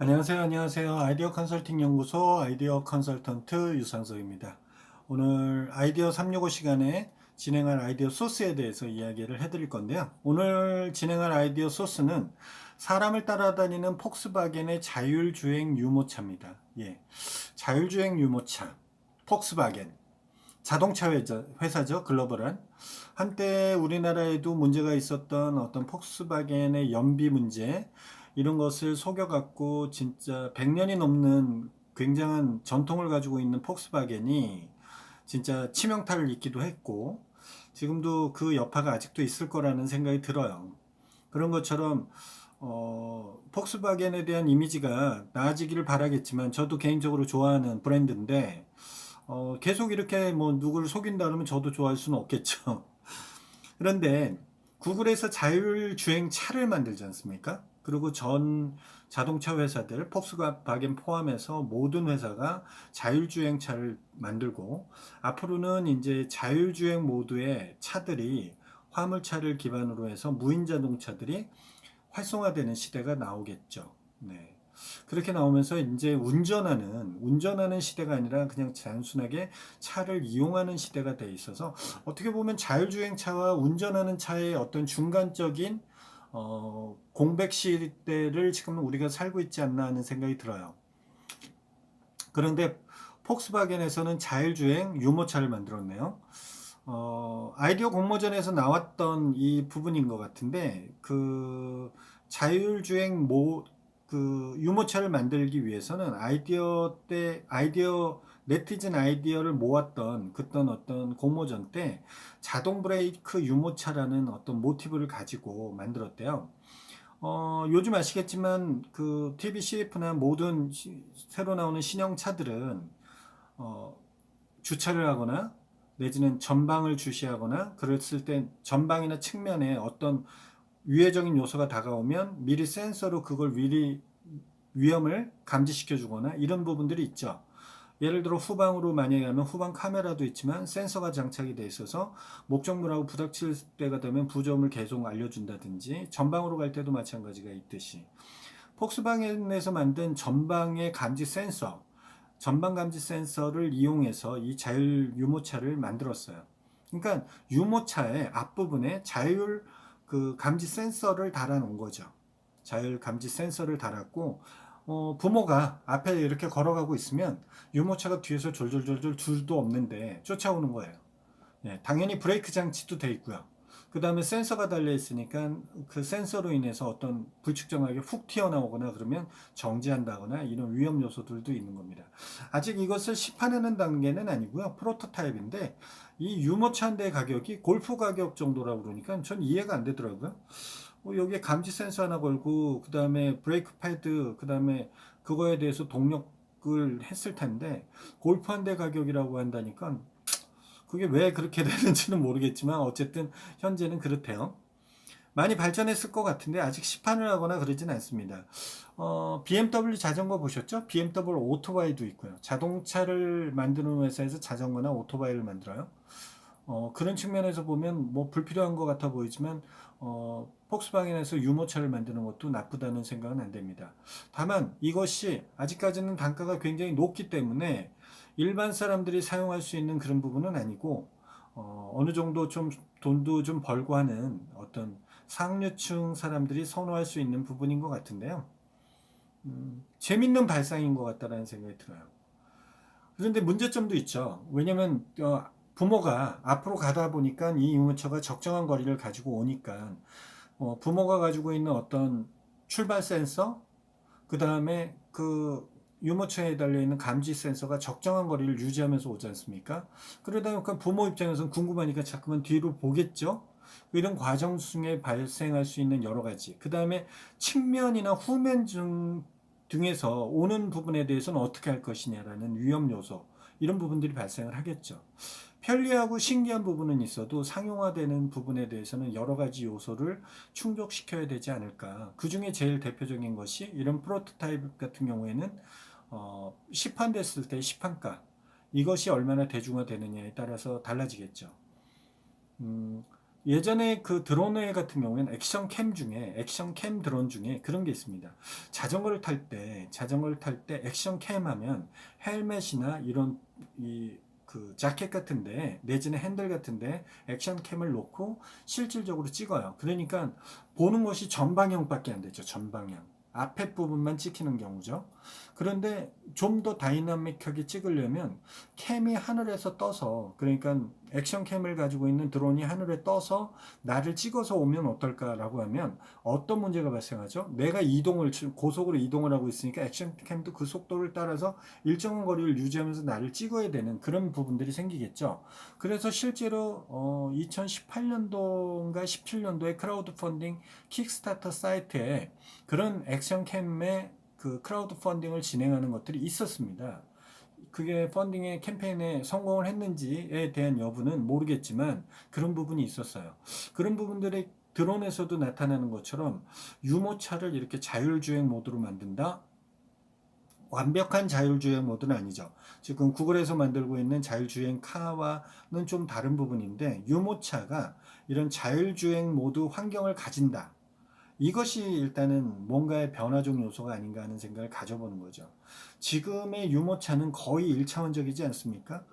안녕하세요. 아이디어 컨설팅 연구소 아이디어 컨설턴트 유상석입니다. 오늘 아이디어 365 시간에 진행할 아이디어 소스에 대해서 이야기를 해드릴 건데요. 오늘 진행할 아이디어 소스는 사람을 따라다니는 폭스바겐의 자율주행 유모차입니다. 예, 자율주행 유모차, 폭스바겐. 자동차 회사죠. 글로벌한. 한때 우리나라에도 문제가 있었던 어떤 폭스바겐의 연비 문제, 이런 것을 속여갖고 진짜 100년이 넘는 굉장한 전통을 가지고 있는 폭스바겐이 진짜 치명타를 입기도 했고, 지금도 그 여파가 아직도 있을 거라는 생각이 들어요. 그런 것처럼 폭스바겐에 대한 이미지가 나아지기를 바라겠지만, 저도 개인적으로 좋아하는 브랜드인데 계속 이렇게 뭐 누구를 속인다 그러면 저도 좋아할 수는 없겠죠. 그런데 구글에서 자율주행 차를 만들지 않습니까? 그리고 전 자동차 회사들, 폭스바겐 포함해서 모든 회사가 자율주행 차를 만들고, 앞으로는 이제 자율주행 모드의 차들이, 화물차를 기반으로 해서 무인 자동차들이 활성화되는 시대가 나오겠죠. 네. 그렇게 나오면서 이제 운전하는 시대가 아니라 그냥 단순하게 차를 이용하는 시대가 돼 있어서, 어떻게 보면 자율주행차와 운전하는 차의 어떤 중간적인 공백 시대를 지금 우리가 살고 있지 않나 하는 생각이 들어요. 그런데 폭스바겐에서는 자율주행 유모차를 만들었네요. 아이디어 공모전에서 나왔던 이 부분인 것 같은데, 그 자율주행 그 유모차를 만들기 위해서는 네티즌 아이디어를 모았던 그떤 어떤 공모전 때 자동 브레이크 유모차라는 어떤 모티브를 가지고 만들었대요. 요즘 아시겠지만 그 TV CF나 모든 새로 나오는 신형 차들은 어, 주차를 하거나 내지는 전방을 주시하거나, 그랬을 때 전방이나 측면에 어떤 위해적인 요소가 다가오면 미리 센서로 그걸 미리 위험을 감지시켜 주거나, 이런 부분들이 있죠. 예를 들어 후방으로 만약에 하면 후방 카메라도 있지만 센서가 장착이 돼 있어서 목적물하고 부닥칠 때가 되면 부점을 계속 알려준다든지, 전방으로 갈 때도 마찬가지가 있듯이 폭스바겐에서 만든 전방의 감지 센서, 전방 감지 센서를 이용해서 이 자율 유모차를 만들었어요. 그러니까 유모차의 앞부분에 자율 그 감지 센서를 달아 놓은 거죠. 자율 감지 센서를 달았고, 부모가 앞에 이렇게 걸어가고 있으면 유모차가 뒤에서 졸졸졸졸 줄도 없는데 쫓아오는 거예요. 예, 당연히 브레이크 장치도 돼 있고요. 그 다음에 센서가 달려 있으니까 그 센서로 인해서 어떤 불특정하게 훅 튀어나오거나 그러면 정지한다거나 이런 위험 요소들도 있는 겁니다. 아직 이것을 시판하는 단계는 아니고요. 프로토타입인데, 이 유모차 한 대 가격이 골프 가격 정도라고 그러니까 전 이해가 안 되더라고요. 여기에 감지 센서 하나 걸고, 그 다음에 브레이크 패드, 그 다음에 그거에 대해서 동력을 했을 텐데 골프 한 대 가격이라고 한다니까, 그게 왜 그렇게 되는지는 모르겠지만 어쨌든 현재는 그렇대요. 많이 발전했을 것 같은데 아직 시판을 하거나 그러진 않습니다. BMW 자전거 보셨죠? BMW 오토바이도 있고요. 자동차를 만드는 회사에서 자전거나 오토바이를 만들어요. 그런 측면에서 보면 뭐 불필요한 것 같아 보이지만, 폭스바겐에서 유모차를 만드는 것도 나쁘다는 생각은 안 됩니다. 다만 이것이 아직까지는 단가가 굉장히 높기 때문에 일반 사람들이 사용할 수 있는 그런 부분은 아니고, 어느 정도 좀 돈도 좀 벌고 하는 어떤 상류층 사람들이 선호할 수 있는 부분인 것 같은데요. 재밌는 발상인 것 같다라는 생각이 들어요. 그런데 문제점도 있죠. 왜냐면 부모가 앞으로 가다 보니까 이 유모차가 적정한 거리를 가지고 오니까, 부모가 가지고 있는 어떤 출발 센서, 그 다음에 그 유모차에 달려있는 감지 센서가 적정한 거리를 유지하면서 오지 않습니까? 그러다 보니까 부모 입장에서는 궁금하니까 자꾸만 뒤로 보겠죠? 이런 과정 중에 발생할 수 있는 여러 가지. 그 다음에 측면이나 후면 등에서 오는 부분에 대해서는 어떻게 할 것이냐라는 위험 요소. 이런 부분들이 발생을 하겠죠. 편리하고 신기한 부분은 있어도 상용화되는 부분에 대해서는 여러 가지 요소를 충족시켜야 되지 않을까. 그 중에 제일 대표적인 것이 이런 프로토타입 같은 경우에는 시판됐을 때 시판가, 이것이 얼마나 대중화되느냐에 따라서 달라지겠죠. 음, 예전에 그 드론웨이 같은 경우에는 액션 캠 드론 중에 그런 게 있습니다. 자전거를 탈 때 액션 캠 하면 헬멧이나 이런 그 자켓 같은데 내지는 핸들 같은데 액션 캠을 놓고 실질적으로 찍어요. 그러니까 보는 것이 전방향밖에 안 되죠. 전방향. 앞에 부분만 찍히는 경우죠. 그런데 좀 더 다이나믹하게 찍으려면 캠이 하늘에서 떠서, 그러니까 액션 캠을 가지고 있는 드론이 하늘에 떠서 나를 찍어서 오면 어떨까라고 하면 어떤 문제가 발생하죠? 내가 고속으로 이동을 하고 있으니까 액션 캠도 그 속도를 따라서 일정한 거리를 유지하면서 나를 찍어야 되는 그런 부분들이 생기겠죠. 그래서 실제로 2018년도인가 17년도에 크라우드 펀딩 킥스타터 사이트에 그런 액션 캠의 그 크라우드 펀딩을 진행하는 것들이 있었습니다. 그게 펀딩의 캠페인에 성공을 했는지에 대한 여부는 모르겠지만 그런 부분이 있었어요. 그런 부분들이 드론에서도 나타나는 것처럼 유모차를 이렇게 자율주행 모드로 만든다? 완벽한 자율주행 모드는 아니죠. 지금 구글에서 만들고 있는 자율주행 카와는 좀 다른 부분인데, 유모차가 이런 자율주행 모드 환경을 가진다. 이것이 일단은 뭔가의 변화적 요소가 아닌가 하는 생각을 가져보는 거죠. 지금의 유모차는 거의 일차원적이지 않습니까?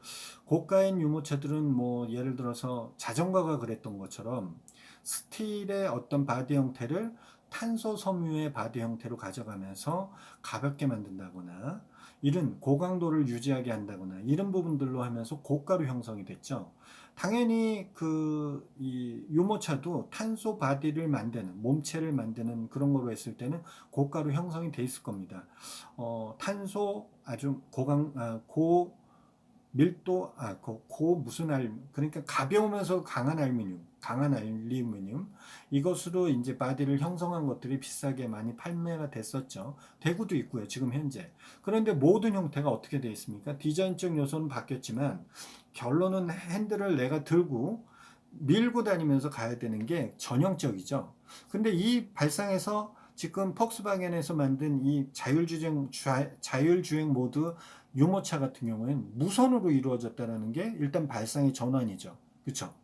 고가인 유모차들은 뭐 예를 들어서 자전거가 그랬던 것처럼 스틸의 어떤 바디 형태를 탄소 섬유의 바디 형태로 가져가면서 가볍게 만든다거나 이런 고강도를 유지하게 한다거나 이런 부분들로 하면서 고가로 형성이 됐죠. 당연히 이 유모차도 탄소 바디를 만드는, 몸체를 만드는 그런 거로 했을 때는 고가로 형성이 돼 있을 겁니다. 탄소 아주 고 밀도, 무슨 그러니까 가벼우면서 강한 알루미늄, 이것으로 이제 바디를 형성한 것들이 비싸게 많이 판매가 됐었죠. 대구도 있고요, 지금 현재. 그런데 모든 형태가 어떻게 되어 있습니까? 디자인적 요소는 바뀌었지만, 결론은 핸들을 내가 들고 밀고 다니면서 가야 되는 게 전형적이죠. 근데 이 발상에서 지금 폭스바겐에서 만든 이 자율주행 모드 유모차 같은 경우에는 무선으로 이루어졌다는 게 일단 발상의 전환이죠. 그렇죠?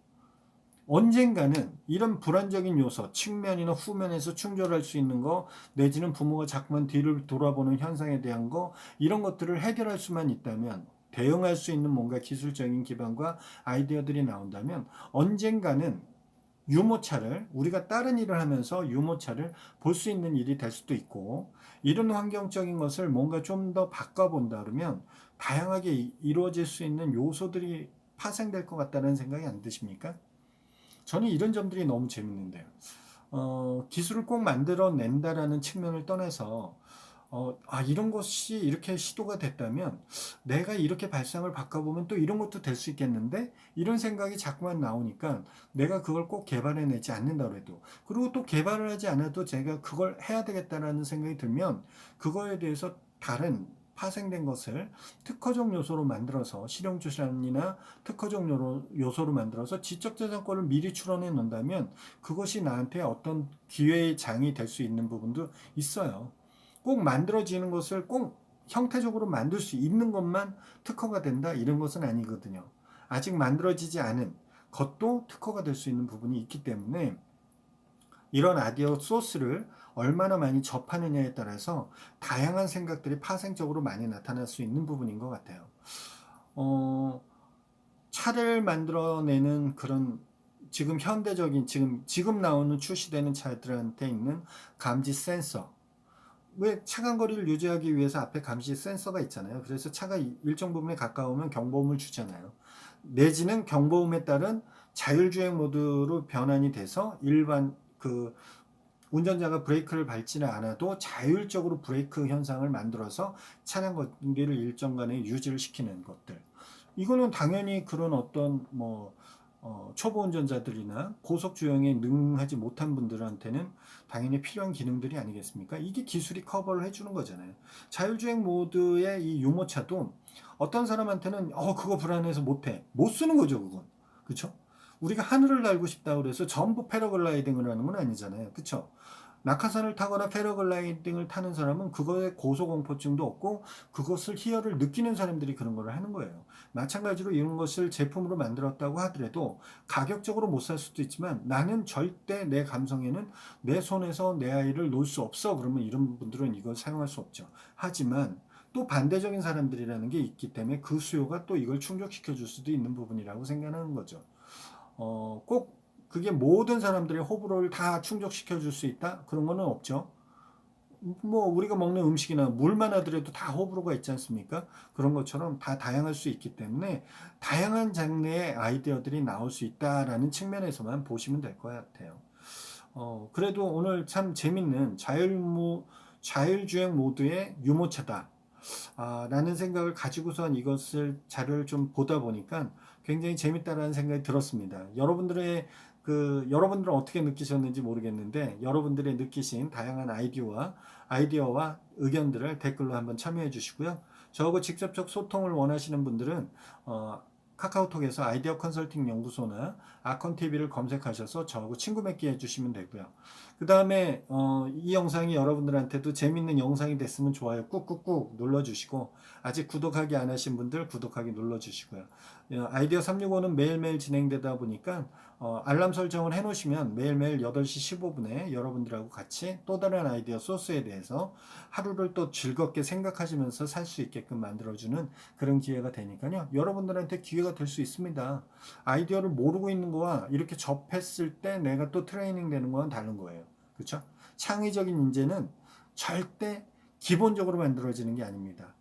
언젠가는 이런 불안적인 요소, 측면이나 후면에서 충돌할 수 있는 거, 내지는 부모가 자꾸만 뒤를 돌아보는 현상에 대한 거, 이런 것들을 해결할 수만 있다면, 대응할 수 있는 뭔가 기술적인 기반과 아이디어들이 나온다면, 언젠가는 우리가 다른 일을 하면서 유모차를 볼 수 있는 일이 될 수도 있고, 이런 환경적인 것을 뭔가 좀 더 바꿔본다 그러면 다양하게 이루어질 수 있는 요소들이 파생될 것 같다는 생각이 안 드십니까? 저는 이런 점들이 너무 재밌는데요. 기술을 꼭 만들어낸다라는 측면을 떠나서 이런 것이 이렇게 시도가 됐다면 내가 이렇게 발상을 바꿔보면 또 이런 것도 될 수 있겠는데, 이런 생각이 자꾸만 나오니까 내가 그걸 꼭 개발해내지 않는다고 해도, 그리고 또 개발을 하지 않아도 제가 그걸 해야 되겠다라는 생각이 들면 그거에 대해서 다른 파생된 것을 특허적 요소로 만들어서, 실용주산이나 특허적 요소로 만들어서 지적재산권을 미리 출원해 놓는다면 그것이 나한테 어떤 기회의 장이 될 수 있는 부분도 있어요. 꼭 만들어지는 것을 꼭 형태적으로 만들 수 있는 것만 특허가 된다, 이런 것은 아니거든요. 아직 만들어지지 않은 것도 특허가 될 수 있는 부분이 있기 때문에 이런 아이디어 소스를 얼마나 많이 접하느냐에 따라서 다양한 생각들이 파생적으로 많이 나타날 수 있는 부분인 것 같아요. 어, 차를 만들어내는 그런 지금 현대적인 지금 나오는 출시되는 차들한테 있는 감지 센서, 왜 차간 거리를 유지하기 위해서 앞에 감시 센서가 있잖아요. 그래서 차가 일정 부분에 가까우면 경보음을 주잖아요. 내지는 경보음에 따른 자율주행 모드로 변환이 돼서 일반 운전자가 브레이크를 밟지는 않아도 자율적으로 브레이크 현상을 만들어서 차량 거리를 일정간에 유지를 시키는 것들. 이거는 당연히 그런 어떤 초보 운전자들이나 고속 주행에 능하지 못한 분들한테는 당연히 필요한 기능들이 아니겠습니까? 이게 기술이 커버를 해주는 거잖아요. 자율주행 모드의 이 유모차도 어떤 사람한테는 그거 불안해서 못해, 못 쓰는 거죠, 그건. 그렇죠? 우리가 하늘을 날고 싶다 그래서 전부 패러글라이딩을 하는 건 아니잖아요. 그렇죠? 낙하산을 타거나 패러글라이딩을 타는 사람은 그거에 고소공포증도 없고 그것을 희열을 느끼는 사람들이 그런 걸 하는 거예요. 마찬가지로 이런 것을 제품으로 만들었다고 하더라도 가격적으로 못 살 수도 있지만 나는 절대 내 감성에는 내 손에서 내 아이를 놓을 수 없어. 그러면 이런 분들은 이걸 사용할 수 없죠. 하지만 또 반대적인 사람들이라는 게 있기 때문에 그 수요가 또 이걸 충족시켜 줄 수도 있는 부분이라고 생각하는 거죠. 꼭 그게 모든 사람들의 호불호를 다 충족시켜 줄 수 있다? 그런 거는 없죠. 뭐 우리가 먹는 음식이나 물만 하더라도 다 호불호가 있지 않습니까? 그런 것처럼 다 다양할 수 있기 때문에 다양한 장르의 아이디어들이 나올 수 있다라는 측면에서만 보시면 될 것 같아요. 그래도 오늘 참 재밌는 자율주행 모드의 유모차다. 라는 생각을 가지고선 이것을 자료를 좀 보다 보니까 굉장히 재밌다라는 생각이 들었습니다. 여러분들은 어떻게 느끼셨는지 모르겠는데 여러분들의 느끼신 다양한 아이디어와 의견들을 댓글로 한번 참여해 주시고요. 저하고 직접적 소통을 원하시는 분들은 카카오톡에서 아이디어 컨설팅 연구소나 아컨TV를 검색하셔서 저하고 친구 맺기 해주시면 되고요. 그 다음에 이 영상이 여러분들한테도 재밌는 영상이 됐으면 좋아요 꾹꾹꾹 눌러주시고 아직 구독하기 안 하신 분들 구독하기 눌러주시고요. 아이디어 365는 매일매일 진행되다 보니까 알람 설정을 해놓으시면 매일매일 8시 15분에 여러분들하고 같이 또 다른 아이디어 소스에 대해서 하루를 또 즐겁게 생각하시면서 살 수 있게끔 만들어주는 그런 기회가 되니까요. 여러분들한테 기회가 될 수 있습니다. 아이디어를 모르고 있는 거와 이렇게 접했을 때 내가 또 트레이닝 되는 거는 다른 거예요. 그렇죠? 창의적인 인재는 절대 기본적으로 만들어지는 게 아닙니다.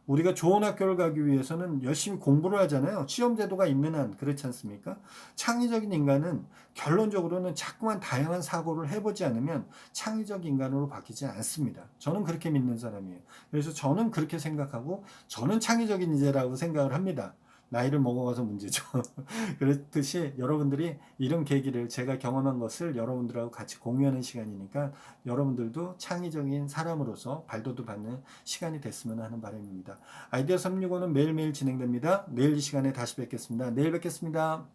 우리가 좋은 학교를 가기 위해서는 열심히 공부를 하잖아요. 시험 제도가 있는 한 그렇지 않습니까? 창의적인 인간은 결론적으로는 자꾸만 다양한 사고를 해보지 않으면 창의적 인간으로 바뀌지 않습니다. 저는 그렇게 믿는 사람이에요. 그래서 저는 그렇게 생각하고 저는 창의적인 인재라고 생각을 합니다. 나이를 먹어가서 문제죠. 그렇듯이 여러분들이 이런 계기를 제가 경험한 것을 여러분들하고 같이 공유하는 시간이니까 여러분들도 창의적인 사람으로서 발돋움 받는 시간이 됐으면 하는 바람입니다. 아이디어 365는 매일매일 진행됩니다. 내일 이 시간에 다시 뵙겠습니다. 내일 뵙겠습니다.